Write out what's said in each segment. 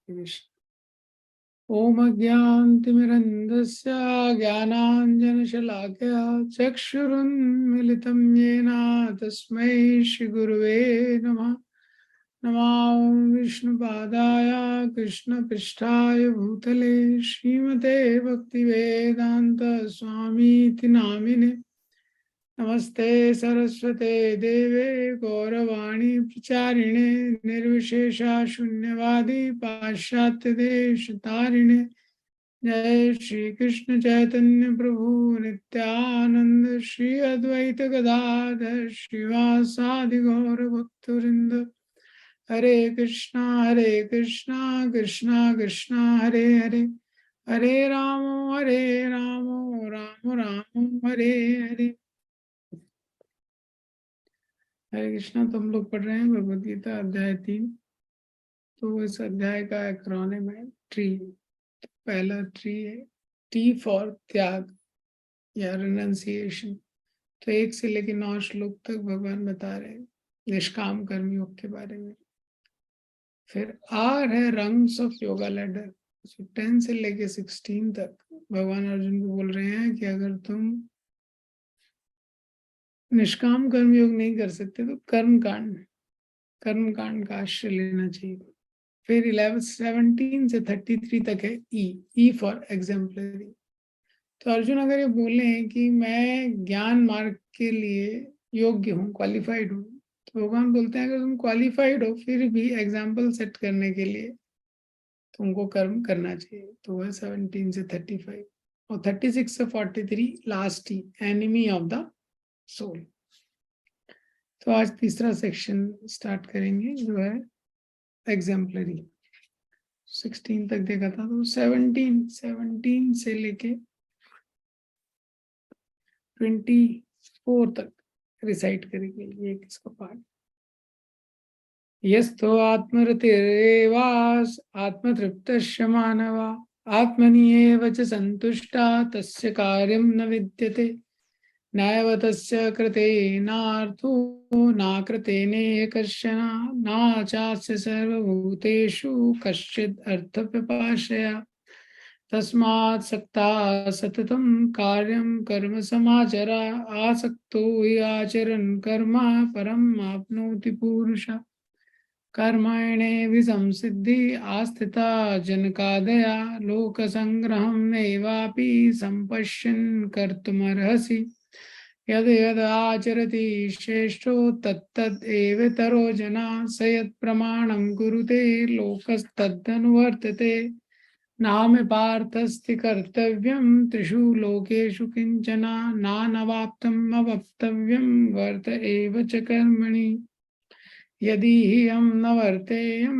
ओम अज्ञानतिमिरन्धस्य ज्ञानाञ्जनशलाकया चक्षुरुन्मिलितं येन तस्मै श्रीगुरुवे नमः। नमो विष्णुपादाय कृष्णपृष्ठाय भूतले श्रीमते भक्तिवेदान्त स्वामीति नामिने। नमस्ते सरस्वते देवे गौरवाणी प्रचारिणे निर्विशेषा शून्यवादी पाश्चात्य देश तारिणे। जय श्री कृष्ण चैतन्य प्रभु नित्यानंद श्री अद्वैत गदाधर श्रीवासादि गौर भक्तवृंद। हरे कृष्णा कृष्णा कृष्णा हरे हरे, हरे राम राम राम हरे हरे। हरे कृष्णा। तो हम लोग पढ़ रहे हैं भगवद गीता अध्याय 3। तो इस अध्याय का एक्रोनिम है ट्री। पहला ट्री है टी फॉर त्याग या रिनंसिएशन। तो 1 से लेकर 9 श्लोक तक भगवान बता रहे हैं निष्काम कर्म योग के बारे में। फिर आर है रंग्स ऑफ योगा लैडर। 10 से लेकर 16 तक भगवान अर्जुन को बोल रहे हैं कि अगर तुम निष्काम कर्म योग नहीं कर सकते तो कर्म कांड का आश्रय लेना चाहिए। फिर 17 से 33 तक है ई फॉर एग्जाम्पलरी। तो अर्जुन अगर ये बोले हैं कि मैं ज्ञान मार्ग के लिए योग्य हूँ, क्वालिफाइड हूँ, तो भगवान बोलते हैं अगर तुम क्वालिफाइड हो फिर भी एग्जाम्पल सेट करने के लिए तुमको कर्म करना चाहिए। तो वह 17 से 35 और 36 से 43 लास्ट ही एनिमी ऑफ द सोल। तो आज तीसरा सेक्शन स्टार्ट करेंगे जो है एग्जाम्पलरी। 16 तक देखा था, तो 17 से लेके 24 तक रिसाइट करेंगे ये किसका पार्ट। यस्तो आत्मरतिरेवास आत्मतृप्तस्य मानवा आत्मनि एव च संतुष्टा तस्य कार्यं न विद्यते नैव तस्य कृतेनार्थो नाकृतेने कश्चन न चास्य सर्वभूतेषु कश्चिद् अर्थपिपाशया तस्मात् सक्ता सततं कार्यं कर्म समाचरा आसक्तो हि आचरन् कर्म परम् आप्नोति पुरुषः कर्मणे संसिद्धि आस्थिता जनकादया लोकसंग्रहं नैवापि संपश्यन् कर्तुमर्हसि यद यद आचरति श्रेष्ठो तत्तद् एवेतरो जना स यत् प्रमाणं कुरुते लोकस्तदनुवर्तते नामे पार्थस्ति कर्तव्यं त्रिषु लोकेषु किंचन नानवाप्तम् अवक्तव्यं वर्त एव च कर्मणि यदि हि हम न वर्तेयं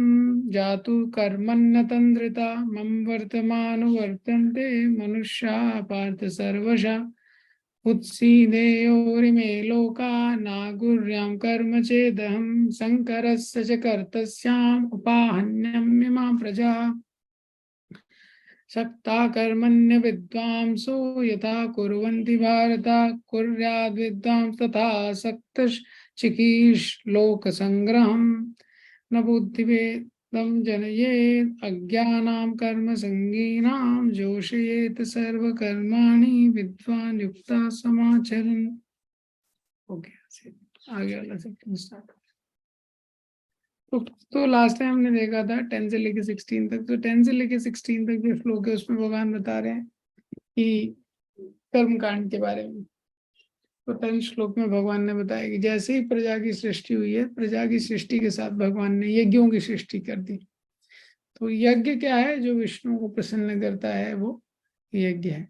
जातु कर्मण्य तन्द्रिता मम वर्तमानुवर्तन्ते मनुष्या पार्थ सर्वशः उत्सीदेयोरिमे लोका नागुर्यां कर्म चेदहं शङ्करस्य च कर्तस्याम् उपाहन्यमिमा प्रजा सक्ता कर्मण्य विद्वांसो यथा कुर्वन्ति भारत कुर्याद् विद्वांस तथा सक्तश्चिकीर्ष लोकसंग्रहं न बुद्धिभेदं जनयेत् अज्ञानां कर्मसंगीनां जोषयेत् सर्वकर्माणि विद्वान् युक्ता समाचरन्। ओके, आगे वाला सेक्शन स्टार्ट। तो लास्ट टाइम हमने देखा था 10 से लेके 16 तक। तो 10 से लेके 16 तक जो श्लोक है उसमें भगवान बता रहे हैं कि कर्म कांड के बारे में। तो 10 श्लोक में भगवान ने बताया कि जैसे ही प्रजा की सृष्टि हुई है, प्रजा की सृष्टि के साथ भगवान ने यज्ञों की सृष्टि कर दी। तो यज्ञ क्या है? जो विष्णु को प्रसन्न करता है वो यज्ञ है।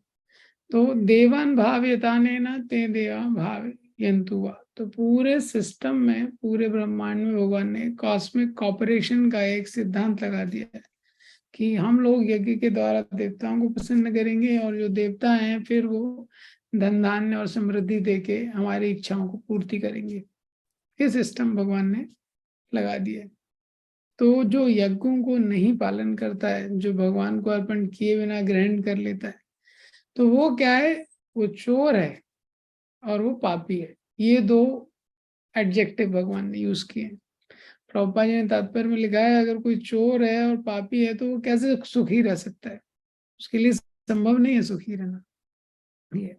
तो देवान भाव्यताने न ते देवा भाव यंतुवा। तो पूरे सिस्टम में, पूरे ब्रह्मांड में भगवान ने कॉस्मिक कॉपरेशन का एक सिद्धांत लगा दिया है कि हम लोग यज्ञ के द्वारा देवताओं को प्रसन्न करेंगे और जो देवता हैं फिर वो धन धान्य और समृद्धि देके हमारी इच्छाओं को पूर्ति करेंगे। ये सिस्टम भगवान ने लगा दिया है। तो जो यज्ञों को नहीं पालन करता है, जो भगवान को अर्पण किए बिना ग्रहण कर लेता है, तो वो क्या है? वो चोर है और वो पापी है। ये 2 एडजेक्टिव भगवान ने यूज किए हैं। प्रभुपाद जी ने तात्पर्य में लिखा है, अगर कोई चोर है और पापी है तो वो कैसे सुखी रह सकता है, उसके लिए संभव नहीं है सुखी रहना। ये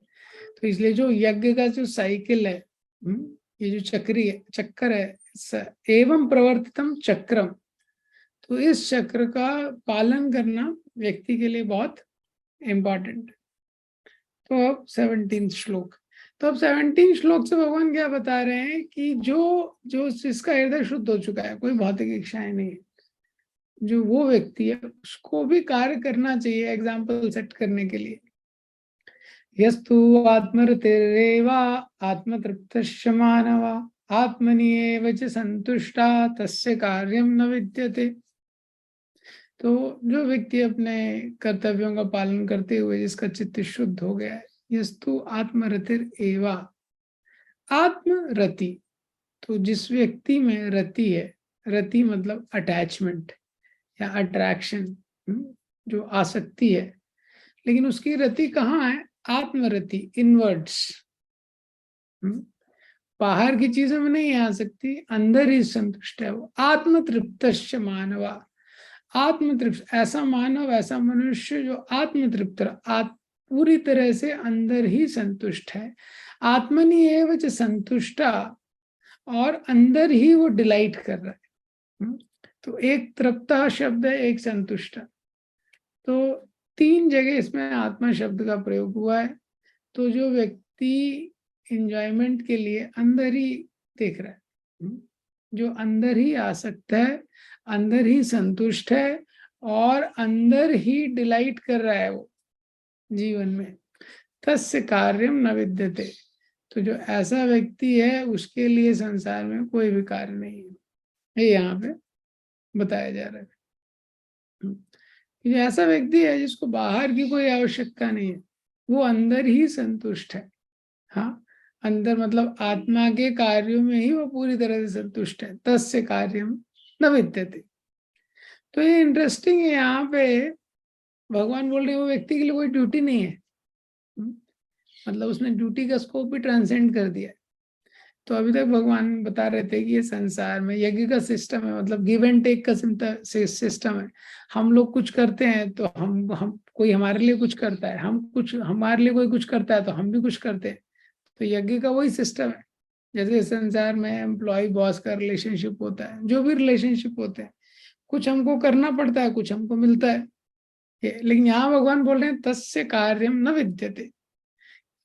तो इसलिए जो यज्ञ का जो साइकिल है, ये जो चक्कर है, एवं प्रवर्तितम चक्रम, तो इस चक्र का पालन करना व्यक्ति के लिए बहुत इम्पोर्टेंट है। तो अब 17 श्लोक, तो अब 17 श्लोक से भगवान क्या बता रहे हैं कि जो जिसका हृदय शुद्ध हो चुका है, कोई भौतिक इच्छाएं नहीं है, जो वो व्यक्ति है उसको भी कार्य करना चाहिए एग्जाम्पल सेट करने के लिए। यस्तु आत्मरतिरेवा आत्मतृप्तश्च मानवा आत्मनि एव च संतुष्टा तस्य कार्यम न विद्यते। तो जो व्यक्ति अपने कर्तव्यों का पालन करते हुए जिसका चित्त शुद्ध हो गया है, यस्तु आत्मरतिर एवा, आत्मरति, तो जिस व्यक्ति में रति है, रति मतलब अटैचमेंट या अट्रैक्शन, जो आसक्ति है, लेकिन उसकी रति कहाँ है? आत्मरति, इनवर्ड्स, बाहर की चीजों में नहीं आ सकती, अंदर ही संतुष्ट है वो। आत्मतृप्तश्च मानवा, आत्मतृप्त, ऐसा मानव, ऐसा मनुष्य जो आत्मतृप्त, पूरी तरह से अंदर ही संतुष्ट है। आत्मनि एव च संतुष्टा, और अंदर ही वो डिलाइट कर रहा है। तो एक तृप्ता शब्द है, एक संतुष्टा, तो 3 जगह इसमें आत्मा शब्द का प्रयोग हुआ है। तो जो व्यक्ति एंजॉयमेंट के लिए अंदर ही देख रहा है, जो अंदर ही आसक्त है, अंदर ही संतुष्ट है और अंदर ही डिलाइट कर रहा है वो जीवन में, तस्य कार्यम न विद्यते, तो जो ऐसा व्यक्ति है उसके लिए संसार में कोई भी कार्य नहीं है, ये यहाँ पे बताया जा रहा है। कि ऐसा व्यक्ति है जिसको बाहर की कोई आवश्यकता नहीं है, वो अंदर ही संतुष्ट है। हाँ, अंदर मतलब आत्मा के कार्यों में ही वो पूरी तरह से संतुष्ट है, तस्य कार्यम न विद्यते। तो ये इंटरेस्टिंग है, यहाँ पे भगवान बोल रहे हैं वो व्यक्ति के लिए कोई ड्यूटी नहीं है, मतलब उसने ड्यूटी का स्कोप भी ट्रांसेंड कर दिया है। तो अभी तक भगवान बता रहे थे कि ये संसार में यज्ञ का सिस्टम है, मतलब गिव एंड टेक का सिस्टम है। हम लोग कुछ करते हैं तो हम कोई हमारे लिए कुछ करता है, हम कुछ, हमारे लिए कोई कुछ करता है तो हम भी कुछ करते हैं। तो यज्ञ का वही सिस्टम है। जैसे संसार में एम्प्लॉय बॉस का रिलेशनशिप होता है, जो भी रिलेशनशिप होते हैं, कुछ हमको करना पड़ता है, कुछ हमको मिलता है। लेकिन यहाँ भगवान बोल रहे हैं तस्य कार्यम न विद्यते,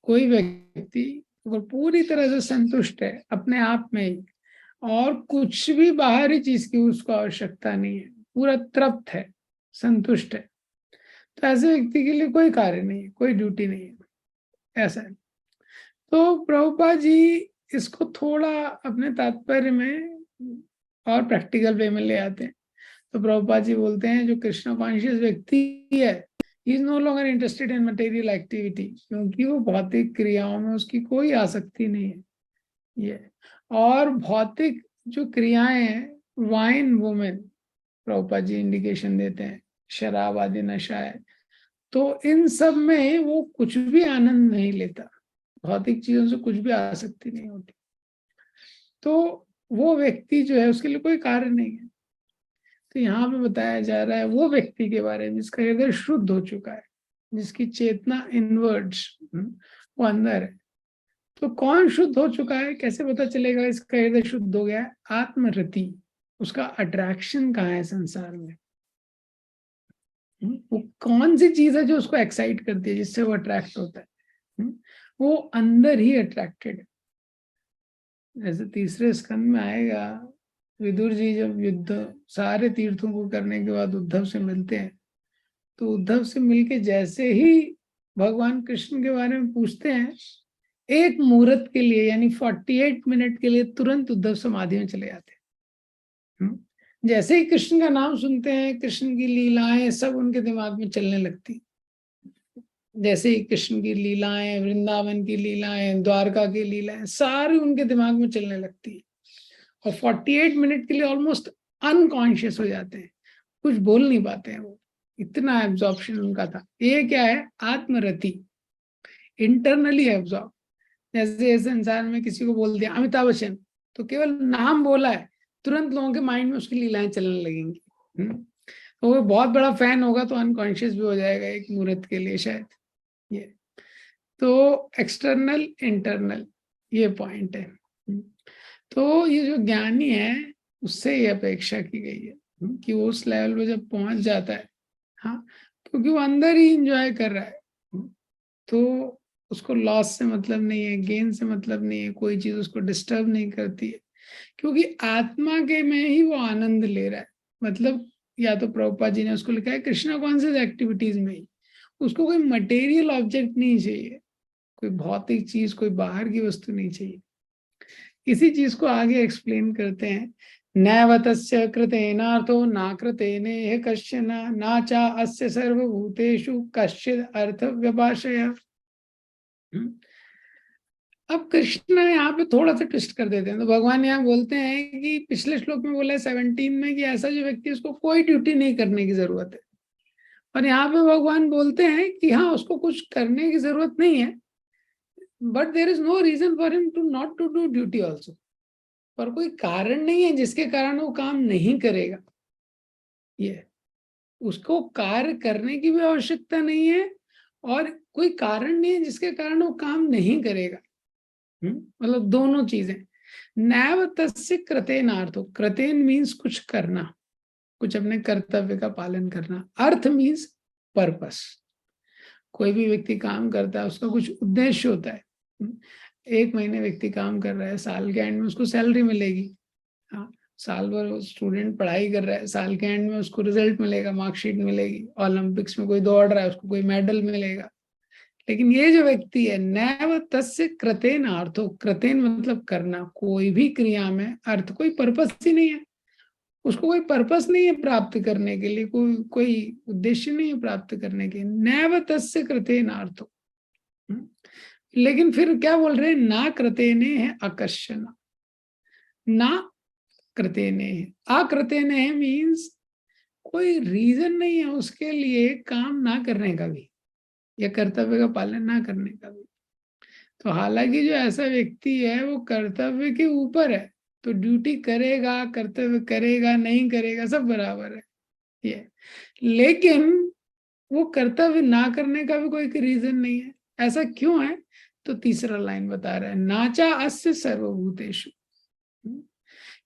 कोई व्यक्ति अगर पूरी तरह से संतुष्ट है अपने आप में ही और कुछ भी बाहरी चीज की उसको आवश्यकता नहीं है, पूरा तृप्त है, संतुष्ट है, तो ऐसे व्यक्ति के लिए कोई कार्य नहीं है, कोई ड्यूटी नहीं है, ऐसा है। तो प्रभुपाद जी इसको थोड़ा अपने तात्पर्य में और प्रैक्टिकल वे में ले आते हैं। तो प्रभुपाद जी बोलते हैं जो कृष्ण कॉन्शियस व्यक्ति है, he is no longer interested in material activity, क्योंकि वो भौतिक क्रियाओं में उसकी कोई आसक्ति नहीं है। ये और भौतिक जो क्रियाएं हैं, wine women, Prabhupada ji indication देते हैं, शराब आदि नशा है, तो इन सब में वो कुछ भी आनंद नहीं लेता, भौतिक चीजों से कुछ भी आसक्ति नहीं होती। तो वो व्यक्ति जो है उसके लिए कोई कार्य नहीं है। तो यहाँ पे बताया जा रहा है वो व्यक्ति के बारे में जिसका हृदय शुद्ध हो चुका है, जिसकी चेतना इनवर्ड्स वो अंदर है। तो कौन शुद्ध हो चुका है, कैसे पता चलेगा इसका हृदय शुद्ध हो गया है? आत्मरति, उसका अट्रैक्शन कहाँ है संसार में, वो कौन सी चीज है जो उसको एक्साइट करती है, जिससे वो अट्रैक्ट होता है, वो अंदर ही अट्रैक्टेड है। जैसे तीसरे स्कंद में आएगा, विदुर जी जब युद्ध सारे तीर्थों को करने के बाद उद्धव से मिलते हैं, तो उद्धव से मिलके जैसे ही भगवान कृष्ण के बारे में पूछते हैं, एक मुहूर्त के लिए यानी 48 मिनट के लिए तुरंत उद्धव समाधि में चले जाते हैं। जैसे ही कृष्ण का नाम सुनते हैं, कृष्ण की लीलाएं सब उनके दिमाग में चलने लगती। जैसे ही कृष्ण की लीलाएं, वृंदावन की लीलाएं, द्वारका की लीलाएं सारी उनके दिमाग में चलने लगती है, और 48 मिनट के लिए ऑलमोस्ट अनकॉन्शियस हो जाते हैं, कुछ बोल नहीं पाते हैं, वो इतना एब्जॉर्प्शन उनका था। ये क्या है? आत्मरति, इंटरनली एब्जॉर्ब। जैसे संसार में किसी को बोल दिया अमिताभ बच्चन, तो केवल नाम बोला है, तुरंत लोगों के माइंड में उसकी लीलाएं चलने लगेंगी। तो वो बहुत बड़ा फैन होगा तो अनकॉन्शियस भी हो जाएगा एक मुहूर्त के लिए शायद। ये तो एक्सटर्नल इंटरनल ये पॉइंट है। तो ये जो ज्ञानी है उससे ये अपेक्षा की गई है कि वो उस लेवल पे जब पहुंच जाता है, हाँ, क्योंकि वो अंदर ही इंजॉय कर रहा है, तो उसको लॉस से मतलब नहीं है, गेन से मतलब नहीं है, कोई चीज उसको डिस्टर्ब नहीं करती है, क्योंकि आत्मा के में ही वो आनंद ले रहा है। मतलब या तो प्रभुपाद जी ने उसको लिखा है कृष्णा कॉन्शियस एक्टिविटीज में ही, उसको कोई मटेरियल ऑब्जेक्ट नहीं चाहिए, कोई भौतिक चीज, कोई बाहर की वस्तु नहीं चाहिए। इसी चीज को आगे एक्सप्लेन करते हैं, नैव तस्य कृतेनार्थो ना कृतेने कश्चन ना चा अस्य सर्वभूतेषु कश्चिद अर्थ व्यपाशय। अब कृष्ण यहाँ पे थोड़ा सा ट्विस्ट कर देते हैं, तो भगवान यहाँ बोलते हैं कि पिछले श्लोक में बोला है 17 में कि ऐसा जो व्यक्ति, उसको कोई ड्यूटी नहीं करने की जरूरत है, और यहाँ पे भगवान बोलते हैं कि हाँ उसको कुछ करने की जरूरत नहीं है, but there is no reason for him to not to do duty also. पर कोई कारण नहीं है जिसके कारण वो काम नहीं करेगा। ये उसको कार्य करने की भी आवश्यकता नहीं है, और कोई कारण नहीं है जिसके कारण वो काम नहीं करेगा। मतलब दोनों चीजें। नैव तस्य कृतेनार्थो, कृतेन मीन्स कुछ करना, कुछ अपने कर्तव्य का पालन करना। अर्थ मीन्स पर्पस। कोई भी व्यक्ति काम करता है उसका कुछ उद्देश्य होता है। एक महीने व्यक्ति काम कर रहा है, साल के एंड में उसको सैलरी मिलेगी। हाँ, साल भर स्टूडेंट पढ़ाई कर रहा है, साल के एंड में उसको रिजल्ट मिलेगा, मार्कशीट मिलेगी। ओलंपिक्स में कोई दौड़ रहा है उसको कोई मेडल मिलेगा। लेकिन ये जो व्यक्ति है, नैव तस्य कृतेन अर्थो, कृतेन मतलब करना, कोई भी क्रिया में अर्थ कोई पर्पस ही नहीं है, उसको कोई पर्पस नहीं है प्राप्त करने के लिए, कोई कोई उद्देश्य नहीं है प्राप्त करने के। नैव तस्य कृतेन अर्थो। लेकिन फिर क्या बोल रहे हैं, ना कृतेने है अकर्षण, ना कृतेने है, अकृतेने है मीन्स कोई रीजन नहीं है उसके लिए काम ना करने का भी, या कर्तव्य का पालन ना करने का भी। तो हालांकि जो ऐसा व्यक्ति है वो कर्तव्य के ऊपर है, तो ड्यूटी करेगा, कर्तव्य करेगा, नहीं करेगा, सब बराबर है ये। लेकिन वो कर्तव्य ना करने का भी कोई रीजन नहीं है। ऐसा क्यों है? तो तीसरा लाइन बता रहा है, नाचा अस्य सर्वभूतेषु।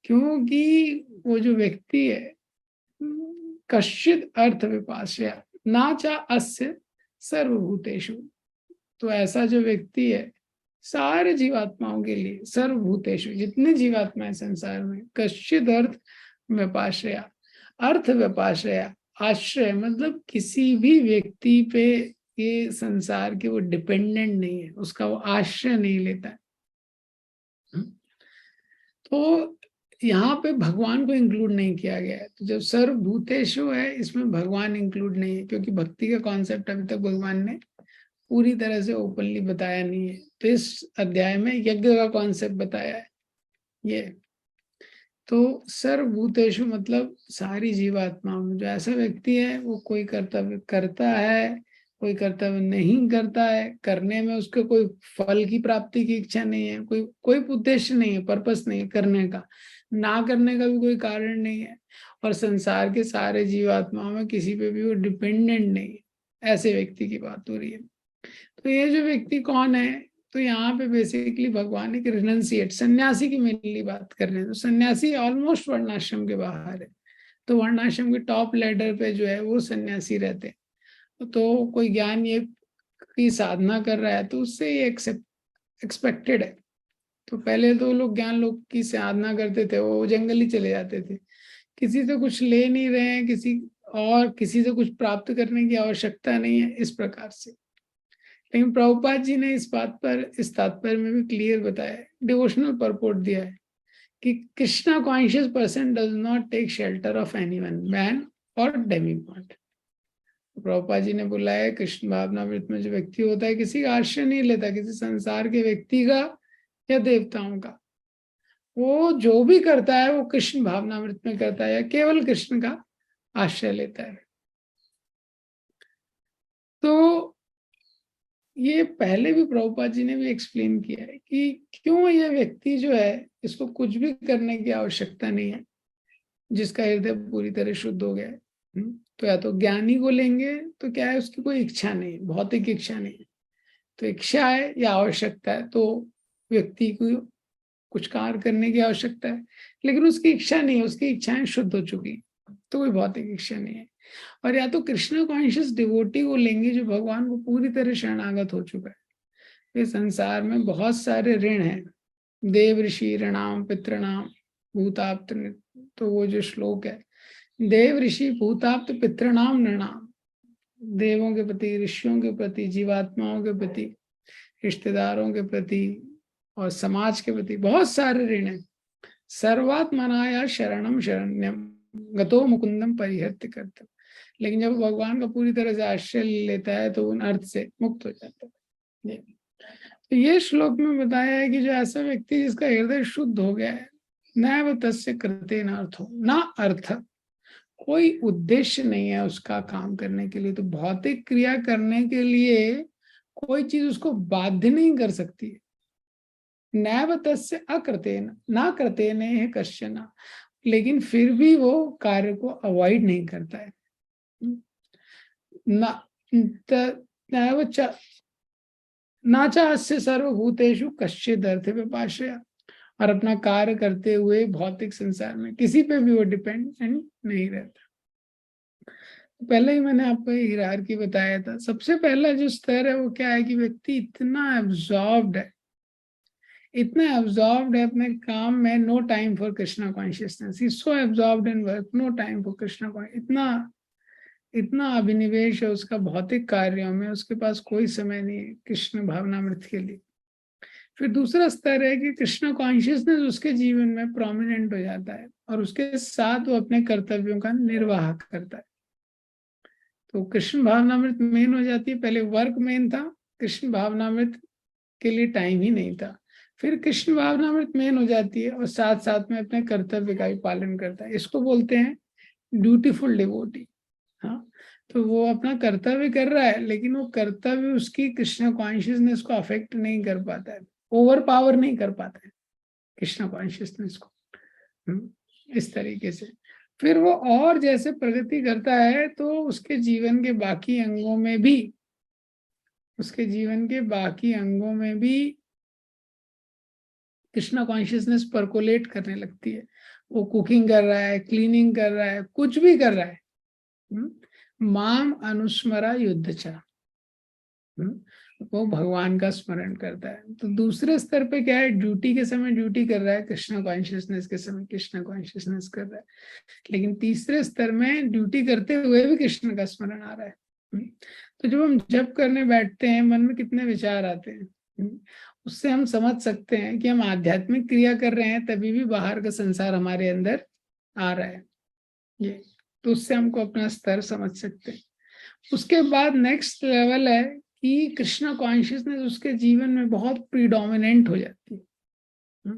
क्योंकि वो जो व्यक्ति है, कश्चित अर्थ विपाशया नाचा अस्य सर्वभूतेषु, तो ऐसा जो व्यक्ति है सारे जीवात्माओं के लिए, सर्वभूतेषु जितने जीवात्मा है संसार में, कश्चित अर्थ व्यपाशया, अर्थ व्यपाशया आश्रय, मतलब किसी भी व्यक्ति पे ये संसार के वो डिपेंडेंट नहीं है, उसका वो आश्रय नहीं लेता है। तो यहाँ पे भगवान को इंक्लूड नहीं किया गया है। तो जब सर्वभूतेषु है, इसमें भगवान इंक्लूड नहीं है, क्योंकि भक्ति का कॉन्सेप्ट अभी तक भगवान ने पूरी तरह से ओपनली बताया नहीं है। तो इस अध्याय में यज्ञ का कॉन्सेप्ट बताया है ये। तो सर्वभूतेषु मतलब सारी जीवात्माओं में जो ऐसा व्यक्ति है, वो कोई कर्तव्य करता है, कोई कर्तव्य नहीं करता है, करने में उसके कोई फल की प्राप्ति की इच्छा नहीं है, कोई कोई उद्देश्य नहीं है, पर्पस नहीं है करने का, ना करने का भी कोई कारण नहीं है, और संसार के सारे जीवात्माओं में किसी पे भी वो डिपेंडेंट नहीं है, ऐसे व्यक्ति की बात हो रही है। तो ये जो व्यक्ति कौन है? तो यहाँ पे बेसिकली भगवान एक रिनंसिएट, सन्यासी की मेनली बात कर रहे हैं। तो सन्यासी ऑलमोस्ट वर्णाश्रम के बाहर है, तो वर्णाश्रम के टॉप लेडर पे जो है वो सन्यासी रहते हैं। तो कोई ज्ञान ये की साधना कर रहा है तो उससे ये एक्सपेक्टेड है। तो पहले तो लोग ज्ञान लोग की साधना करते थे, वो जंगल ही चले जाते थे, किसी से कुछ ले नहीं रहे हैं, किसी से कुछ प्राप्त करने की आवश्यकता नहीं है, इस प्रकार से। लेकिन प्रभुपाद जी ने इस तात्पर्य में भी क्लियर बताया है, डिवोशनल परपोर्ट दिया है कि Krishna conscious person does not take shelter of anyone, man और डेमीगॉड। प्रभुपाद जी ने बोला है कृष्ण भावनामृत में जो व्यक्ति होता है किसी का आश्रय नहीं लेता, किसी संसार के व्यक्ति का या देवताओं का। वो जो भी करता है वो कृष्ण भावनामृत में करता है, या केवल कृष्ण का आश्रय लेता है। तो ये पहले भी प्रभुपाद जी ने भी एक्सप्लेन किया है कि क्यों यह व्यक्ति जो है इसको कुछ भी करने की आवश्यकता नहीं है, जिसका हृदय पूरी तरह शुद्ध हो गया है। तो या तो ज्ञानी को लेंगे तो क्या है, उसकी कोई इच्छा नहीं, भौतिक इच्छा नहीं है। तो इच्छा है या आवश्यकता है, तो व्यक्ति को कुछ कार्य करने की आवश्यकता है, लेकिन उसकी इच्छा नहीं है, उसकी इच्छाएं शुद्ध हो चुकी, तो कोई भौतिक इच्छा नहीं है। और या तो कृष्ण कॉन्शियस डिवोटी को लेंगे जो भगवान को पूरी तरह शरणागत हो चुका है। इस संसार में बहुत सारे ऋण हैं, देव ऋषि ऋणाम पितृणाम भूताप्त। तो वो जो श्लोक है, देव ऋषि भूताप्त पितृणाम नृणाम, देवों के प्रति, ऋषियों के प्रति, जीवात्माओं के प्रति, रिश्तेदारों के प्रति और समाज के प्रति बहुत सारे ऋण हैं। सर्वात्मनाया शरणम शरण्यम गतो मुकुंदम परिहर्त्य करते। लेकिन जब भगवान का पूरी तरह से आश्रय लेता है तो उन अर्थ से मुक्त हो जाता है। तो ये श्लोक में बताया है कि जो ऐसा व्यक्ति जिसका हृदय शुद्ध हो गया है, नैव तस्य कृते न अर्थो, ना अर्थ, कोई उद्देश्य नहीं है उसका काम करने के लिए। तो भौतिक क्रिया करने के लिए कोई चीज उसको बाध्य नहीं कर सकती है। नैव तस्य अकृतेन, ना कृतेन है कश्चन, लेकिन फिर भी वो कार्य को अवॉइड नहीं करता है। ना चास्य सर्वभूतेषु कश्चिद अर्थ विपाश्रया, और अपना कार्य करते हुए भौतिक संसार में किसी पे भी वो डिपेंडेंट नहीं रहता। पहले ही मैंने आपको हिरार्की बताया था। सबसे पहला जो स्तर है वो क्या है कि व्यक्ति इतना एब्जॉर्ब्ड है, इतना एब्जॉर्ब्ड है अपने काम में, no time for Krishna consciousness, he so absorbed in work, no time for Krishna consciousness. इतना इतना अभिनिवेश है उसका भौतिक कार्यों में, उसके पास कोई समय नहीं है कृष्ण भावनामृत के लिए। फिर दूसरा स्तर है कि कृष्ण कॉन्शियसनेस उसके जीवन में प्रोमिनेंट हो जाता है और उसके साथ वो अपने कर्तव्यों का निर्वाह करता है। तो कृष्ण भावनामृत मेन हो जाती है। पहले वर्क मेन था, कृष्ण भावनामृत के लिए टाइम ही नहीं था। फिर कृष्ण भावनामृत मेन हो जाती है और साथ साथ में अपने कर्तव्य का भी पालन करता है। इसको बोलते हैं ड्यूटीफुल डिवोटी। हाँ, तो वो अपना कर्तव्य कर रहा है, लेकिन वो कर्तव्य उसकी कृष्ण कॉन्शियसनेस को अफेक्ट नहीं कर पाता है, ओवर पावर नहीं कर पाता है कृष्ण कॉन्शियसनेस को। इस तरीके से फिर वो और जैसे प्रगति करता है तो उसके जीवन के बाकी अंगों में भी, उसके जीवन के बाकी अंगों में भी कृष्णा कॉन्शियसनेस परकोलेट करने लगती है। वो कुकिंग कर रहा है, क्लीनिंग कर रहा है, कुछ भी कर रहा है, माम अनुस्मरा युद्धचा, वो भगवान का स्मरण करता है। तो दूसरे स्तर पे क्या है, ड्यूटी के समय ड्यूटी कर रहा है, कृष्णा कॉन्शियसनेस के समय कृष्णा कॉन्शियसनेस कर रहा है। लेकिन तीसरे स्तर में ड्यूटी करते हुए भी कृष्ण का स्मरण आ रहा है। तो जब हम जप करने बैठते हैं, मन में कितने विचार आते हैं, उससे हम समझ सकते हैं कि हम आध्यात्मिक क्रिया कर रहे हैं, तभी भी बाहर का संसार हमारे अंदर आ रहा है। ये तो उससे हमको अपना स्तर समझ सकते हैं। उसके बाद नेक्स्ट लेवल है कि कृष्णा कॉन्शियसनेस उसके जीवन में बहुत प्रीडोमिनेंट हो जाती है।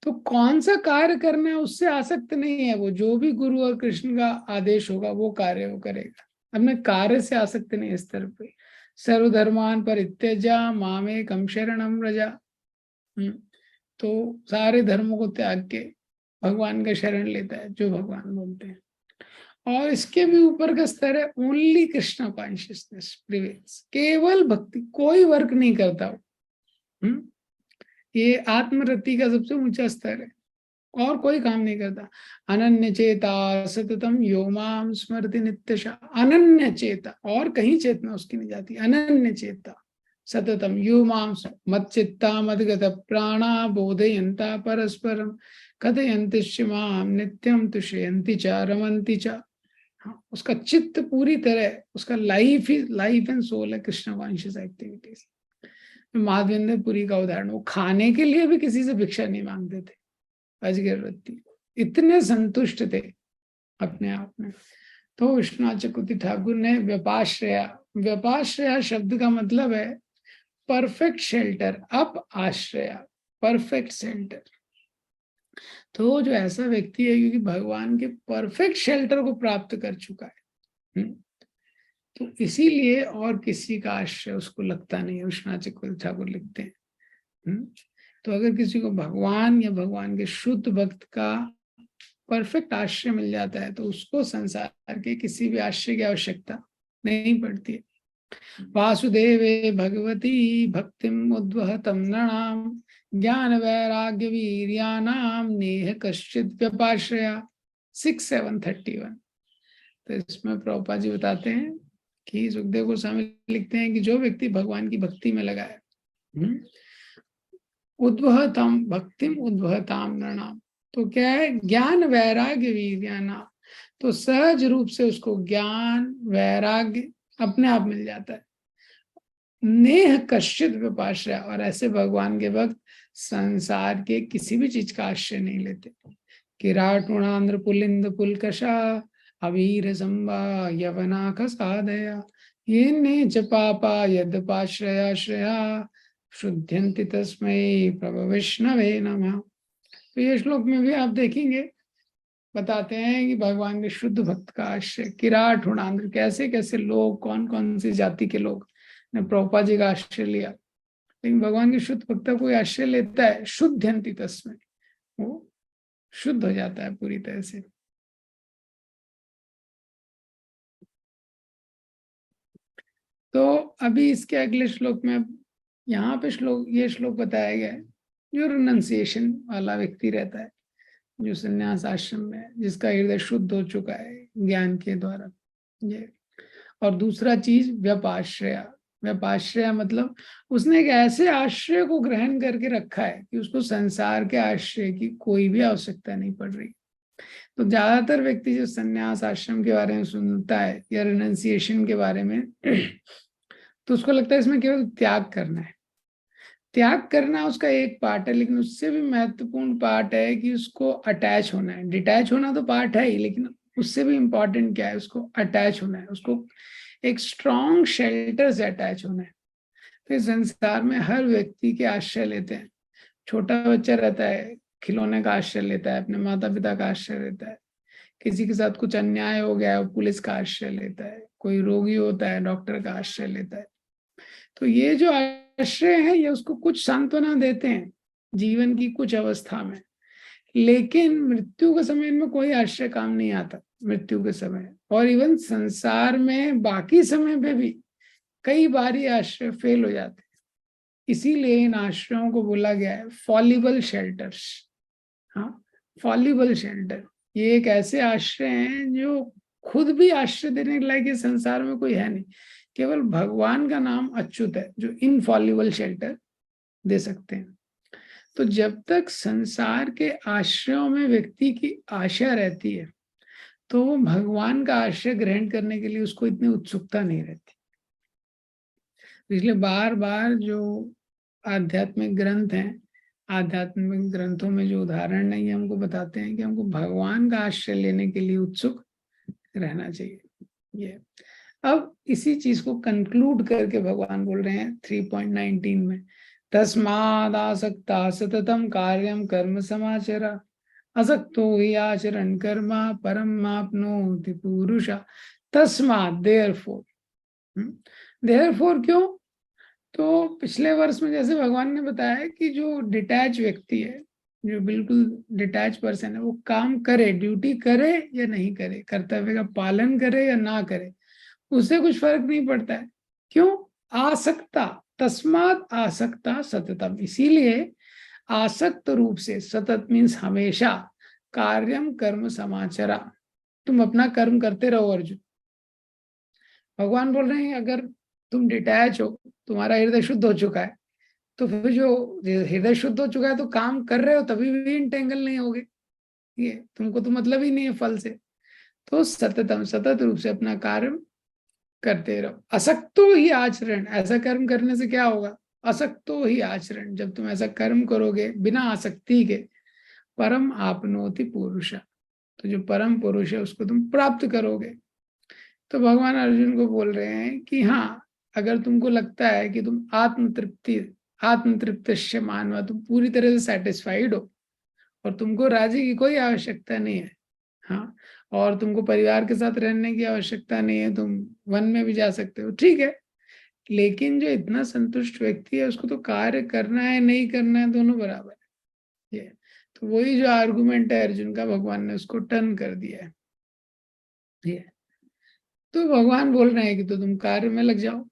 तो कौन सा कार्य करना है उससे आसक्त नहीं है वो, जो भी गुरु और कृष्ण का आदेश होगा वो कार्य वो करेगा, अपने कार्य से आसक्त नहीं है। इस तरह पे सर्वधर्मान परित्यज्य मामेकं शरणं व्रज, तो सारे धर्मों को त्याग के भगवान का शरण लेता है, जो भगवान बोलते हैं। और इसके भी ऊपर का स्तर है ओनली कृष्णा कॉन्शियसनेस प्रिवेल्स, केवल भक्ति, कोई वर्क नहीं करता वो। ये आत्मरति का सबसे ऊंचा स्तर है, और कोई काम नहीं करता। अनन्य चेता सततम यो माम स्मरति नित्यशा, अनन्य चेता, और कहीं चेतना उसकी नहीं जाती। अनन्य चेता सततम यो माम, मत चित्ता मदगत प्राणा बोधयंता परस्परम कथयन्ति माम नित्यम तुष्यन्ति च रमन्ति च। हाँ, उसका चित्त पूरी तरह, उसका लाइफ ही लाइफ एंड सोल है कृष्ण कॉन्शियस एक्टिविटीज। माधवेंद्रपुरी का उदाहरण, वो खाने के लिए भी किसी से भिक्षा नहीं मांगते थे, अजगर वृत्ति, इतने संतुष्ट थे अपने आप में। तो विश्वनाथ चक्रवर्ती ठाकुर ने व्यपाश्रया, व्यपाश्रया शब्द का मतलब है परफेक्ट शेल्टर, अप आश्रया, परफेक्ट शेल्टर। तो जो ऐसा व्यक्ति है क्योंकि भगवान के परफेक्ट शेल्टर को प्राप्त कर चुका है, तो इसीलिए और किसी का आश्रय उसको लगता नहीं है, उष्णाचल ठाकुर लिखते हैं। तो अगर किसी को भगवान या भगवान के शुद्ध भक्त का परफेक्ट आश्रय मिल जाता है तो उसको संसार के किसी भी आश्रय की आवश्यकता नहीं पड़ती है। वासुदेवे भगवती भक्तिम उद्वहतम नृणाम ज्ञान वैराग्य वीर्यानाम नेह कश्चित व्यपाश्रया 6731। तो इसमें प्रभुपाद जी बताते हैं कि सुखदेव गोस्वामी लिखते हैं कि जो व्यक्ति भगवान की भक्ति में लगा है, उद्वहतम भक्तिम उद्वहताम नृणाम, तो क्या है, ज्ञान वैराग्य वीर्यानाम, तो सहज रूप से उसको ज्ञान वैराग्य अपने आप मिल जाता है। नेह कश्चित व्यपाश्रय, और ऐसे भगवान के भक्त संसार के किसी भी चीज का आश्रय नहीं लेते। किराटुणांध्र पुलिंद पुलकशा अवीर संबा यवनाक साधया ये ने च पापा यद्यपाश्रया श्रया शुद्ध्यंति तस्मै प्रभु विष्णवे नमः। तो ये श्लोक में भी आप देखेंगे बताते हैं कि भगवान के शुद्ध भक्त का आश्रय किराट हुणांध्र, कैसे कैसे लोग, कौन कौन सी जाति के लोग ने प्रभुपाद जी का आश्रय लिया, लेकिन भगवान के शुद्ध भक्त का कोई आश्रय लेता है, शुद्ध्यंति तस्मै, वो शुद्ध हो जाता है पूरी तरह से। तो अभी इसके अगले श्लोक में, यहाँ पे ये श्लोक बताया गया है, जो रिनंसिएशन वाला व्यक्ति रहता है, जो संन्यास आश्रम में, जिसका हृदय शुद्ध हो चुका है ज्ञान के द्वारा, ये। और दूसरा चीज व्यपाश्रय, व्यपाश्रय मतलब उसने एक ऐसे आश्रय को ग्रहण करके रखा है कि उसको संसार के आश्रय की कोई भी आवश्यकता नहीं पड़ रही। तो ज्यादातर व्यक्ति जो संन्यास आश्रम के बारे में सुनता है या रिनंसिएशन के बारे में तो उसको लगता है इसमें केवल त्याग करना है। त्याग करना उसका एक पार्ट है, लेकिन उससे भी महत्वपूर्ण पार्ट है कि उसको अटैच होना है। डिटैच होना तो पार्ट है ही, लेकिन उससे भी इम्पोर्टेंट क्या है, उसको अटैच होना है, उसको एक स्ट्रॉन्ग शेल्टर से अटैच होना है। तो इस संसार में हर व्यक्ति के आश्रय लेते हैं। छोटा बच्चा रहता है, खिलौने का आश्रय लेता है, अपने माता पिता का आश्रय लेता है। किसी के साथ कुछ अन्याय हो गया है, वो पुलिस का आश्रय लेता है। कोई रोगी होता है, डॉक्टर का आश्रय लेता है। तो ये जो आश्रय है, ये उसको कुछ सांत्वना देते हैं जीवन की कुछ अवस्था में, लेकिन मृत्यु के समय में कोई आश्रय काम नहीं आता। मृत्यु के समय और इवन संसार में बाकी समय पे भी कई बार ये आश्रय फेल हो जाते हैं। इसीलिए इन आश्रयों को बोला गया है फॉलिबल शेल्टर्स। हाँ, फॉलिबल शेल्टर, ये एक ऐसे आश्रय हैं जो खुद भी आश्रय देने के लायक संसार में कोई है नहीं। केवल भगवान का नाम अच्युत है जो इनफॉलिबल शेल्टर दे सकते हैं। तो जब तक संसार के आश्रयों में व्यक्ति की आशा रहती है तो वो भगवान का आश्रय ग्रहण करने के लिए उसको इतनी उत्सुकता नहीं रहती। इसलिए बार बार जो आध्यात्मिक ग्रंथ हैं, आध्यात्मिक ग्रंथों में जो उदाहरण नहीं, हमको बताते हैं कि हमको भगवान का आश्रय लेने के लिए उत्सुक रहना चाहिए। ये अब इसी चीज को कंक्लूड करके भगवान बोल रहे हैं 3.19 में, तस्मादासक्ता सततम कार्यम कर्म समाचरा असक्तो ही आचरण कर्मा परम आपनोति पुरुषा तस्मात् देयरफॉर क्यों? तो पिछले वर्ष में जैसे भगवान ने बताया कि जो डिटैच व्यक्ति है, जो बिल्कुल डिटैच पर्सन है, वो काम करे, ड्यूटी करे या नहीं करे, कर्तव्य का पालन करे या ना करे, उससे कुछ फर्क नहीं पड़ता है। क्यों? आसक्ता, तस्मात् आसक्ता सततम, इसीलिए आसक्त रूप से, सतत मीन्स हमेशा, कार्यम कर्म समाचरा, तुम अपना कर्म करते रहो अर्जुन। भगवान बोल रहे हैं अगर तुम डिटैच हो, तुम्हारा हृदय शुद्ध हो चुका है, तो फिर जो हृदय शुद्ध हो चुका है तो काम कर रहे हो तभी भी इंटेंगल नहीं होगे, ये तुमको तो मतलब ही नहीं है फल से। तो सततम, सतत रूप से अपना कार्य करते रहो। असक्तो ही आचरण, ऐसा कर्म करने से क्या होगा? असक्तो ही आचरण, जब तुम ऐसा कर्म करोगे बिना आसक्ति के, परम आपनोति पुरुषा, तो जो परम पुरुष है उसको तुम प्राप्त करोगे। तो भगवान अर्जुन को बोल रहे हैं कि हाँ, अगर तुमको लगता है कि तुम आत्मतृप्त मानवा, तुम पूरी तरह से सेटिस्फाइड हो और तुमको राज्य की कोई आवश्यकता नहीं है, हाँ, और तुमको परिवार के साथ रहने की आवश्यकता नहीं है, तुम वन में भी जा सकते हो, ठीक है। लेकिन जो इतना संतुष्ट व्यक्ति है उसको तो कार्य करना है नहीं करना है दोनों बराबर है। ये तो वही जो आर्गुमेंट है अर्जुन का, भगवान ने उसको टर्न कर दिया है। ये तो भगवान बोल रहे हैं कि तो तुम कार्य में लग जाओ।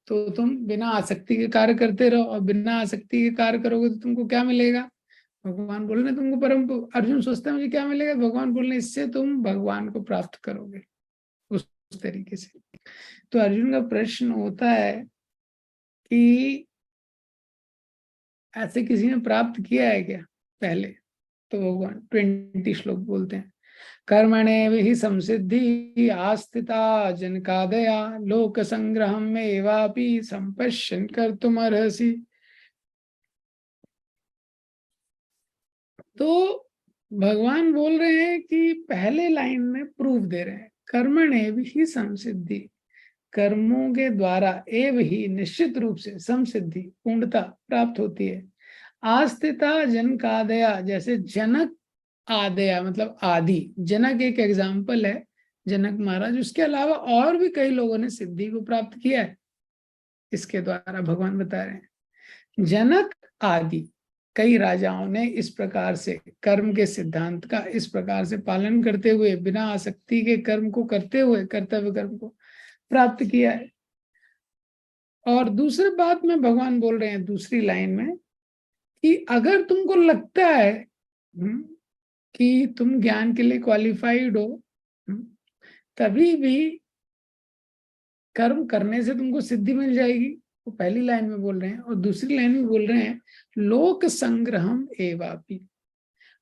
तो तुम बिना आसक्ति के कार्य करते रहो, और बिना आसक्ति के कार्य करोगे तो तुमको क्या मिलेगा? भगवान बोल रहे तुमको परम। अर्जुन सोचता है मुझे क्या मिलेगा, भगवान बोल रहे इससे तुम भगवान को प्राप्त करोगे उस तरीके से। तो अर्जुन का प्रश्न होता है कि ऐसे किसी ने प्राप्त किया है क्या पहले? तो भगवान 20 श्लोक बोलते हैं, कर्मणे ही संसिद्धि आस्थिता जनकादया लोक संग्रह में एवापि संपश्यन कर तुम अर्हसि। तो भगवान बोल रहे हैं कि पहले लाइन में प्रूफ दे रहे हैं, कर्मणे ही संसिद्धि, कर्मों के द्वारा एव ही निश्चित रूप से संसिद्धि पूर्णता प्राप्त होती है। आस्थिता जनकादया, जैसे जनक आदया मतलब आदि, जनक एक एग्जाम्पल है, जनक महाराज, उसके अलावा और भी कई लोगों ने सिद्धि को प्राप्त किया है, इसके द्वारा भगवान बता रहे हैं। जनक आदि कई राजाओं ने इस प्रकार से कर्म के सिद्धांत का इस प्रकार से पालन करते हुए बिना आसक्ति के कर्म को करते हुए कर्तव्य कर्म को प्राप्त किया है। और दूसरी बात में भगवान बोल रहे हैं दूसरी लाइन में कि अगर तुमको लगता है कि तुम ज्ञान के लिए क्वालिफाइड हो, तभी भी कर्म करने से तुमको सिद्धि मिल जाएगी, वो पहली लाइन में बोल रहे हैं। और दूसरी लाइन में बोल रहे हैं लोक संग्रहम एवापि,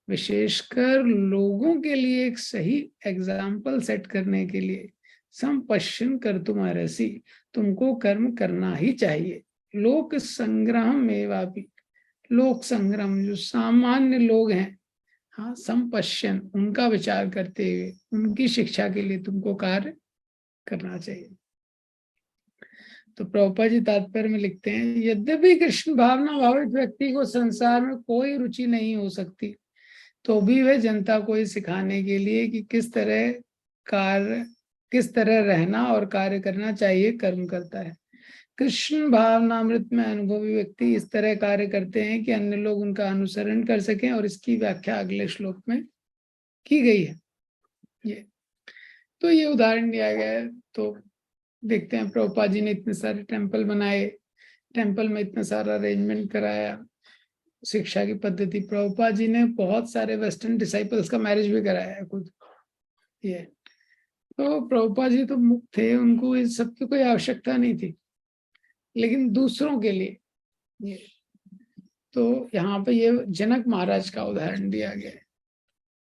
विशेषकर लोगों के लिए एक सही एग्जाम्पल सेट करने के लिए संपश्यन कर तुम्हारे सी, तुमको कर्म करना ही चाहिए। लोक संग्रहम एवापि, लोक संग्रह जो सामान्य लोग हैं, हाँ, संपश्यन उनका विचार करते हुए उनकी शिक्षा के लिए तुमको कार्य करना चाहिए। तो प्रभुपाद जी तात्पर्य में लिखते हैं, यद्यपि कृष्ण भावना भावित व्यक्ति को संसार में कोई रुचि नहीं हो सकती, तो भी वह जनता को ही सिखाने के लिए कि किस तरह रहना और कार्य करना चाहिए कर्म करता है। कृष्ण भावनामृत में अनुभवी व्यक्ति इस तरह कार्य करते हैं कि अन्य लोग उनका अनुसरण कर सकें, और इसकी व्याख्या अगले श्लोक में की गई है। ये उदाहरण दिया गया है। तो देखते हैं, प्रभुपाद जी ने इतने सारे टेम्पल बनाए, टेम्पल में इतना सारा अरेंजमेंट कराया, शिक्षा की पद्धति, प्रभुपाद जी ने बहुत सारे वेस्टर्न डिसाइपल्स का मैरिज भी कराया है खुद। ये तो प्रभुपाद जी तो मुक्त थे, उनको इस सब की कोई आवश्यकता नहीं थी, लेकिन दूसरों के लिए ये। तो यहाँ पे ये जनक महाराज का उदाहरण दिया गया है।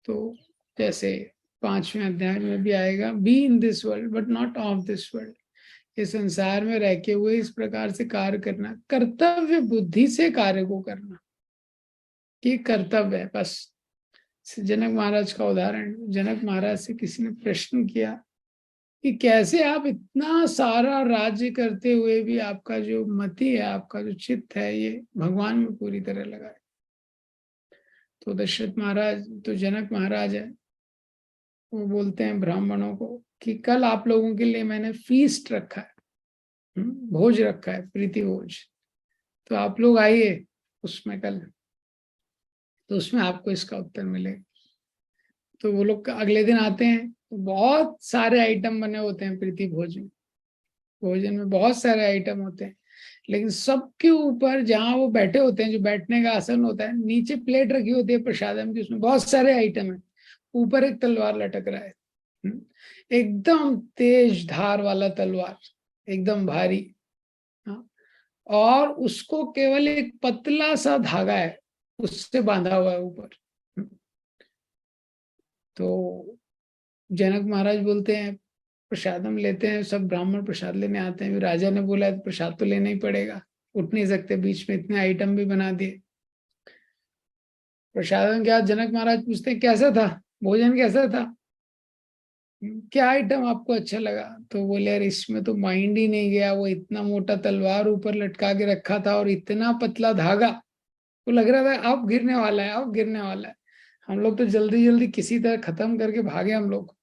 तो जैसे 5वें अध्याय में भी आएगा, be in this world but not of this world, इस संसार में रह के हुए इस प्रकार से कार्य करना, कर्तव्य बुद्धि से कार्य को करना, कि कर्तव्य है बस। जनक महाराज का उदाहरण, जनक महाराज से किसी ने प्रश्न किया कि कैसे आप इतना सारा राज्य करते हुए भी आपका जो मति है, आपका जो चित्त है, ये भगवान में पूरी तरह लगा है। तो दशरथ महाराज, तो जनक महाराज है, वो बोलते हैं ब्राह्मणों को कि कल आप लोगों के लिए मैंने फीस्ट रखा है, भोज रखा है, प्रीति भोज, तो आप लोग आइए उसमें कल, तो उसमें आपको इसका उत्तर मिलेगा। तो वो लोग अगले दिन आते हैं, तो बहुत सारे आइटम बने होते हैं प्रीति भोज में, भोजन में बहुत सारे आइटम होते हैं, लेकिन सबके ऊपर जहाँ वो बैठे होते हैं, जो बैठने का आसन होता है, नीचे प्लेट रखी होती है प्रसादम की, उसमें बहुत सारे आइटम है, ऊपर एक तलवार लटक रहा है, एकदम तेज धार वाला तलवार, एकदम भारी, हाँ, और उसको केवल एक पतला सा धागा है उससे बांधा हुआ है ऊपर। तो जनक महाराज बोलते हैं, प्रसादम लेते हैं, सब ब्राह्मण प्रसाद लेने आते हैं, राजा ने बोला है प्रसाद तो लेना ही पड़ेगा, उठ नहीं सकते, बीच में इतने आइटम भी बना दिए। प्रसादम के बाद जनक महाराज पूछते हैं कैसा था भोजन, कैसा था, क्या आइटम आपको अच्छा लगा? तो बोले यार इसमें तो माइंड ही नहीं गया, वो इतना मोटा तलवार ऊपर लटका के रखा था और इतना पतला धागा, वो लग रहा था अब गिरने वाला है, अब गिरने वाला है। हम लोग तो जल्दी जल्दी किसी तरह खत्म करके भागे हम लोग।